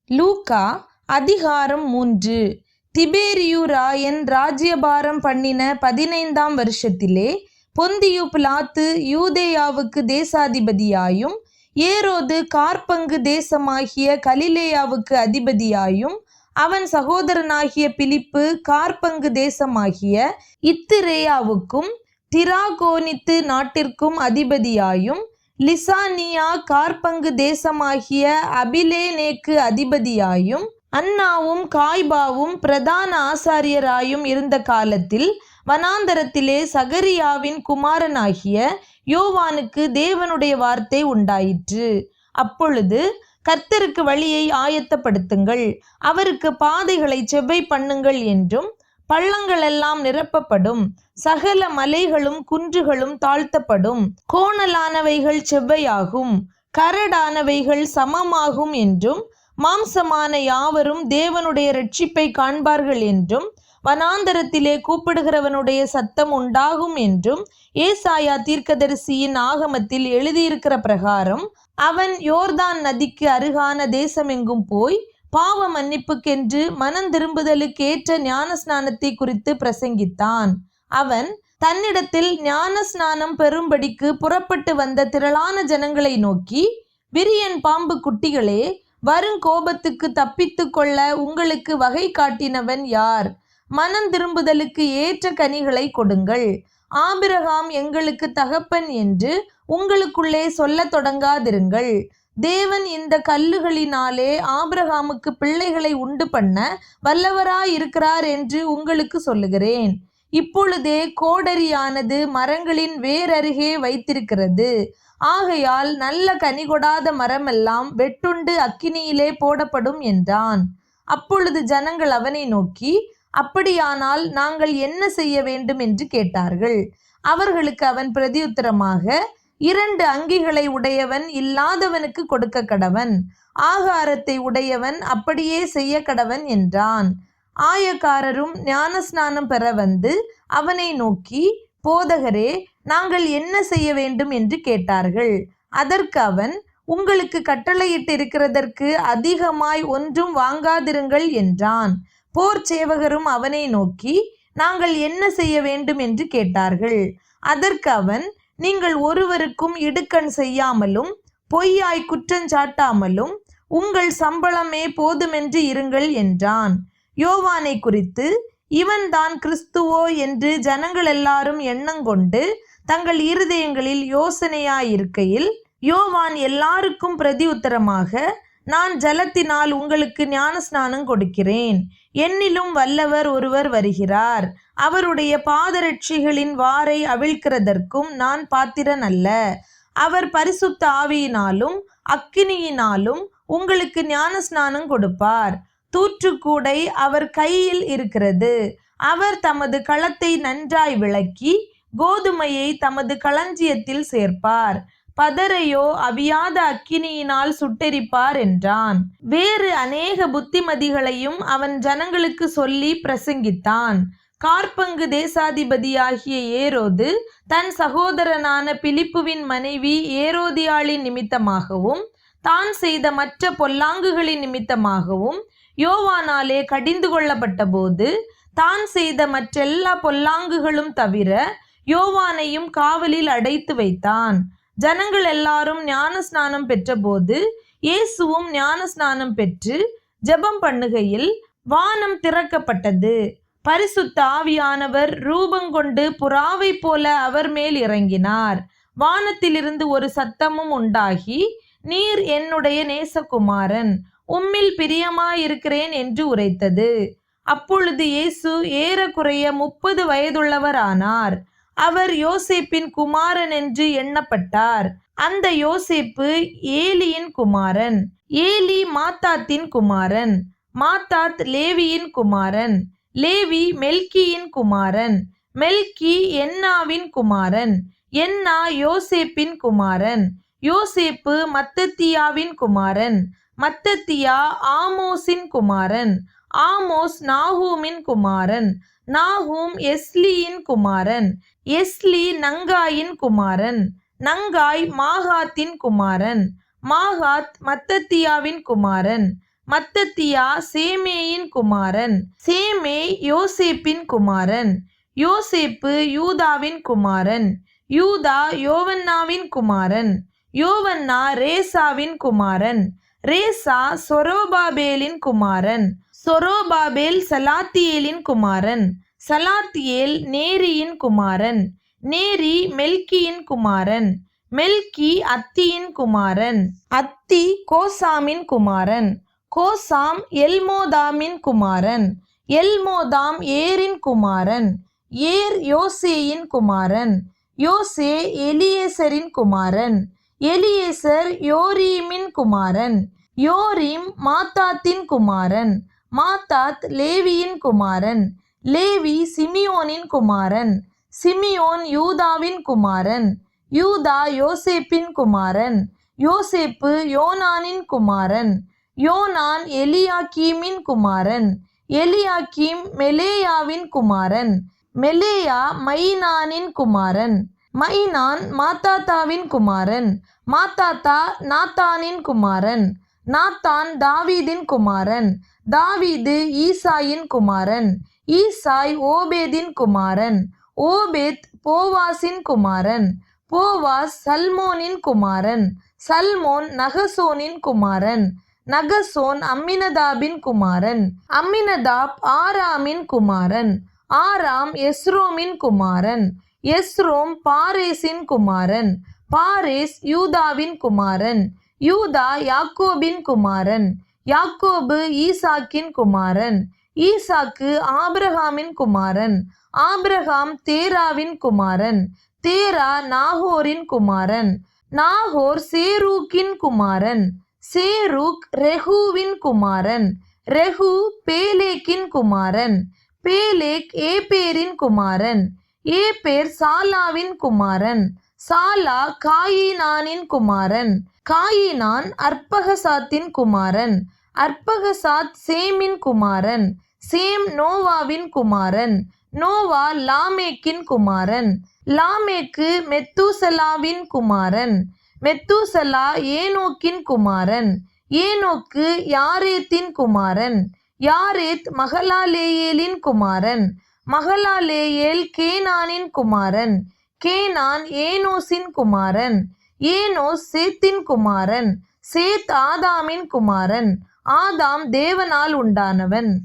லூக்கா அதிகாரம் 3. திபேரியு ராயன் ராஜ்யபாரம் பண்ணின 15ஆம் வருஷத்திலே பொந்தியு பிலாத்து யூதேயாவுக்கு தேசாதிபதியாயும் ஏரோது காற்பங்கு தேசமாகிய கலிலேயாவுக்கு அதிபதியாயும் அவன் சகோதரனாகிய பிலிப்பு காற்பங்கு தேசமாகிய இத்திரேயாவுக்கும் திராகோனித்து நாட்டிற்கும் அதிபதியாயும் லிசானியா காற்பங்கு தேசமாகிய அபிலேனேக்கு அதிபதியாயும் அன்னாவும் காய்பாவும் பிரதான ஆசாரியராயும் இருந்த காலத்தில் வனாந்தரத்திலே சகரியாவின் குமாரனாகிய யோவானுக்கு தேவனுடைய வார்த்தை உண்டாயிற்று. அப்பொழுது, கர்த்தருக்கு வழியை ஆயத்தப்படுத்துங்கள், அவருக்கு பாதைகளை செவ்வை பண்ணுங்கள் என்றும், பள்ளங்களெல்லாம் நிரப்பப்படும், சகல மலைகளும் குன்றுகளும் தாழ்த்தப்படும், கோணலானவைகள் செவ்வையாகும், கரடானவைகள் சமமாகும் என்றும், மாம்சமான யாவரும் தேவனுடைய இரட்சிப்பை காண்பார்கள் என்றும், வனாந்தரத்திலே கூப்பிடுகிறவனுடைய சத்தம் உண்டாகும் என்றும் ஏசாயா தீர்க்கதரிசியின் ஆகமத்தில் எழுதியிருக்கிற பிரகாரம் அவன் யோர்தான் நதிக்கு அருகான தேசமெங்கும் போய் பாவ மன்னிப்புக்கென்று மனம் திரும்புதலுக்கு ஏற்ற ஞானஸ்நானத்தை குறித்து பிரசங்கித்தான். அவன் தன்னிடத்தில் ஞானஸ்நானம் பெறும்படிக்கு புறப்பட்டு வந்த திரளான ஜனங்களை நோக்கி, விரியன் பாம்பு குட்டிகளே, வருங்கோபத்துக்கு தப்பித்து கொள்ள உங்களுக்கு வகை காட்டினவன் யார்? மனம் திரும்புதலுக்கு ஏற்ற கனிகளை கொடுங்கள். ஆபிரகாம் எங்களுக்கு தகப்பன் என்று உங்களுக்குள்ளே சொல்ல தொடங்காதிருங்கள். தேவன் இந்த கல்லுகளினாலே ஆபிரகாமுக்கு பிள்ளைகளை உண்டு பண்ண வல்லவராயிருக்கிறார் என்று உங்களுக்கு சொல்லுகிறேன். இப்பொழுதே கோடரியானது மரங்களின் வேரருகே வைத்திருக்கிறது. ஆகையால் நல்ல கனி கொடாத மரமெல்லாம் வெட்டுண்டு அக்கினியிலே போடப்படும் என்றான். அப்பொழுது ஜனங்கள் அவனை நோக்கி, அப்படியானால் நாங்கள் என்ன செய்ய வேண்டும் என்று கேட்டார்கள். அவர்களுக்கு அவன் பிரதியுத்தரமாக, 2 அங்கிகளை உடையவன் இல்லாதவனுக்கு கொடுக்க கடவன், ஆகாரத்தை உடையவன் அப்படியே செய்ய கடவன் என்றான். ஆயக்காரரும் ஞானஸ்நானம் பெற வந்து அவனை நோக்கி, போதகரே, நாங்கள் என்ன செய்ய வேண்டும் என்று கேட்டார்கள். அதற்கு அவன், உங்களுக்கு கட்டளையிட்டிருக்கிறதற்கு அதிகமாய் ஒன்றும் வாங்காதிருங்கள் என்றான். போர் சேவகரும் அவனை நோக்கி, நாங்கள் என்ன செய்ய வேண்டும் என்று கேட்டார்கள். அதற்கு அவன், நீங்கள் ஒருவருக்கும் இடுக்கண் செய்யாமலும் பொய்யாய் குற்றஞ்சாட்டாமலும் உங்கள் சம்பளமே போதுமென்று இருங்கள் என்றான். யோவானை குறித்து, இவன்தான் கிறிஸ்துவோ என்று ஜனங்கள் எல்லாரும் எண்ணங்கொண்டு தங்கள் இருதயங்களில் யோசனையாயிருக்கையில், யோவான் எல்லாருக்கும் பிரதி உத்தரமாக, நான் ஜலத்தினால் உங்களுக்கு ஞானஸ்நானம் கொடுக்கிறேன், என்னிலும் வல்லவர் ஒருவர் வருகிறார், அவருடைய பாதரட்சிகளின் வாரை அவிழ்க்கிறதற்கும் நான் பாத்திரன் அல்ல. அவர் பரிசுத்த ஆவியினாலும் அக்கினியினாலும் உங்களுக்கு ஞானஸ்நானம் கொடுப்பார். தூற்றுக்கூடை அவர் கையில் இருக்கிறது. அவர் தமது களத்தை நன்றாய் விளக்கி கோதுமையை தமது களஞ்சியத்தில் சேர்ப்பார், பதரையோ அவியாத அக்கினியினால் சுட்டெரிப்பார் என்றான். வேறு அநேக புத்திமதிகளையும் அவன் ஜனங்களுக்கு சொல்லி பிரசங்கித்தான். காற்பங்கு தேசாதிபதியாகிய ஏரோது தன் சகோதரனான பிலிப்புவின் மனைவி ஏரோதியாளின் நிமித்தமாகவும் தான் செய்த மற்ற பொல்லாங்குகளின் நிமித்தமாகவும் யோவானாலே கடிந்து கொள்ளப்பட்ட போது, தான் செய்த மற்றெல்லா பொல்லாங்குகளும் தவிர யோவானையும் காவலில் அடைத்து வைத்தான். ஜனங்கள் எல்லாரும் ஞானஸ்நானம் பெற்றபோது இயேசுவும் ஞானஸ்நானம் பெற்று ஜெபம் பண்ணுகையில் வானம் திறக்கப்பட்டது. பரிசுத்த ஆவியானவர் ரூபங்கொண்டு புறாவை போல அவர் மேல் இறங்கினார். வானத்திலிருந்து ஒரு சத்தமும் உண்டாகி, நீர் என்னுடைய நேசகுமாரன், உம்மில் பிரியமாயிருக்கிறேன் என்று உரைத்தது. அப்பொழுது இயேசு ஏறக்குறைய 30 வயதுள்ளவரானார். அவர் யோசேப்பின் குமாரன் என்று எண்ணப்பட்டார். அந்த யோசேப்பு ஏலியின் குமாரன், ஏலி மாத்தாத்தின் குமாரன், மாத்தாத் லேவியின் குமாரன், லேவி மெல்கியின் குமாரன், மெல்கி என்னாவின் குமாரன், என்னா யோசேப்பின் குமாரன், யோசேப்பு மத்தத்தியாவின் குமாரன், மத்தத்தியா ஆமோஸின் குமாரன், ஆமோஸ் நாகூமின் குமாரன், நாகூம் எஸ்லியின் குமாரன், எஸ்லி நங்காயின் குமாரன், நங்காய் மாகாத்தின் குமாரன், மாகாத் மத்தத்தியாவின் குமாரன், மத்தத்தியா சேமேயின் குமாரன். சேமே யோசேப்பின் குமாரன். யோசேப்பு யூதாவின் குமாரன். யூதா யோவன்னாவின் குமாரன். யோவன்னா ரேசாவின் குமாரன். ரேசா சொரோபாபேலின் குமாரன். சொரோபாபேல் சலாத்தியேலின் குமாரன். சலாத்தியேல் நேரியின் குமாரன். நேரி மெல்கியின் குமாரன். மெல்கி அத்தியின் குமாரன். அத்தி கோசாமின் குமாரன். கோசாம் எல்மோதாமின் குமாரன். எல்மோதாம் ஏரின் குமாரன். ஏர் யோசேயின் குமாரன். யோசே எலியேசரின் குமாரன். எலியேசர் யோரீமின் குமாரன். யோரீம் மாத்தாத்தின் குமாரன். மாத்தாத் லேவியின் குமாரன். லேவி சிமியோனின் குமாரன். சிமியோன் யூதாவின் குமாரன். யூதா யோசேப்பின் குமாரன். யோசேப்பு யோனானின் குமாரன். யோனான் எலியாக்கீமின் குமாரன். எலியாக்கீம் மெலேயாவின் குமாரன். மெலேயா மைனானின் குமாரன். மைனான் மாத்தாத்தாவின் குமாரன். மாத்தாத்தா நாத்தானின் குமாரன். நாத்தான் தாவீதின் குமாரன். தாவீது ஈசாயின் குமாரன். ஈசாய் ஓபேதின் குமாரன். ஓபேத் போவாசின் குமாரன். போவாஸ் சல்மோனின் குமாரன். சல்மோன் நகசோனின் குமாரன். நகசோன் அம்மினதாபின் குமாரன். அம்மினதாப் ஆராமின் குமாரன். ஆராம் எஸ்ரோமின் குமாரன். எஸ்ரோம் பாரேசின் குமாரன். பாரேஸ் யூதாவின் குமாரன். யூதா யாக்கோபின் குமாரன். யாக்கோபு ஈசாக்கின் குமாரன். ஈசாக்கு ஆபிரகாமின் குமாரன். ஆபிரகாம் தேராவின் குமாரன். தேரா நாகோரின் குமாரன். நாகோர் சேரூக்கின் குமாரன். சேரூக் ரெகூவின் குமாரன். ரெகூ பேலேக்கின் குமாரன். பேலேக் ஏபேரின் குமாரன். ஏபேர் சாலாவின் குமாரன். சாலா காயினானின் குமாரன். காயினான் அர்பகசாத்தின் குமாரன். அர்பகசாத் சேமின் குமாரன். சேம் நோவாவின் குமாரன். நோவா லாமேக்கின் குமாரன். லாமேக்கு மெத்தூசலாவின் குமாரன். மெத்தூசலா ஏனோக்கின் குமாரன். ஏனோக்கு யாரேத்தின் குமாரன். யாரேத் மகலாலேயேலின் குமாரன். மகலாலேயேல் கேனானின் குமாரன். கேனான் ஏனோசின் குமாரன். ஏனோஸ் சேத்தின் குமாரன். சேத் ஆதாமின் குமாரன். ஆதாம் தேவனால் உண்டானவன்.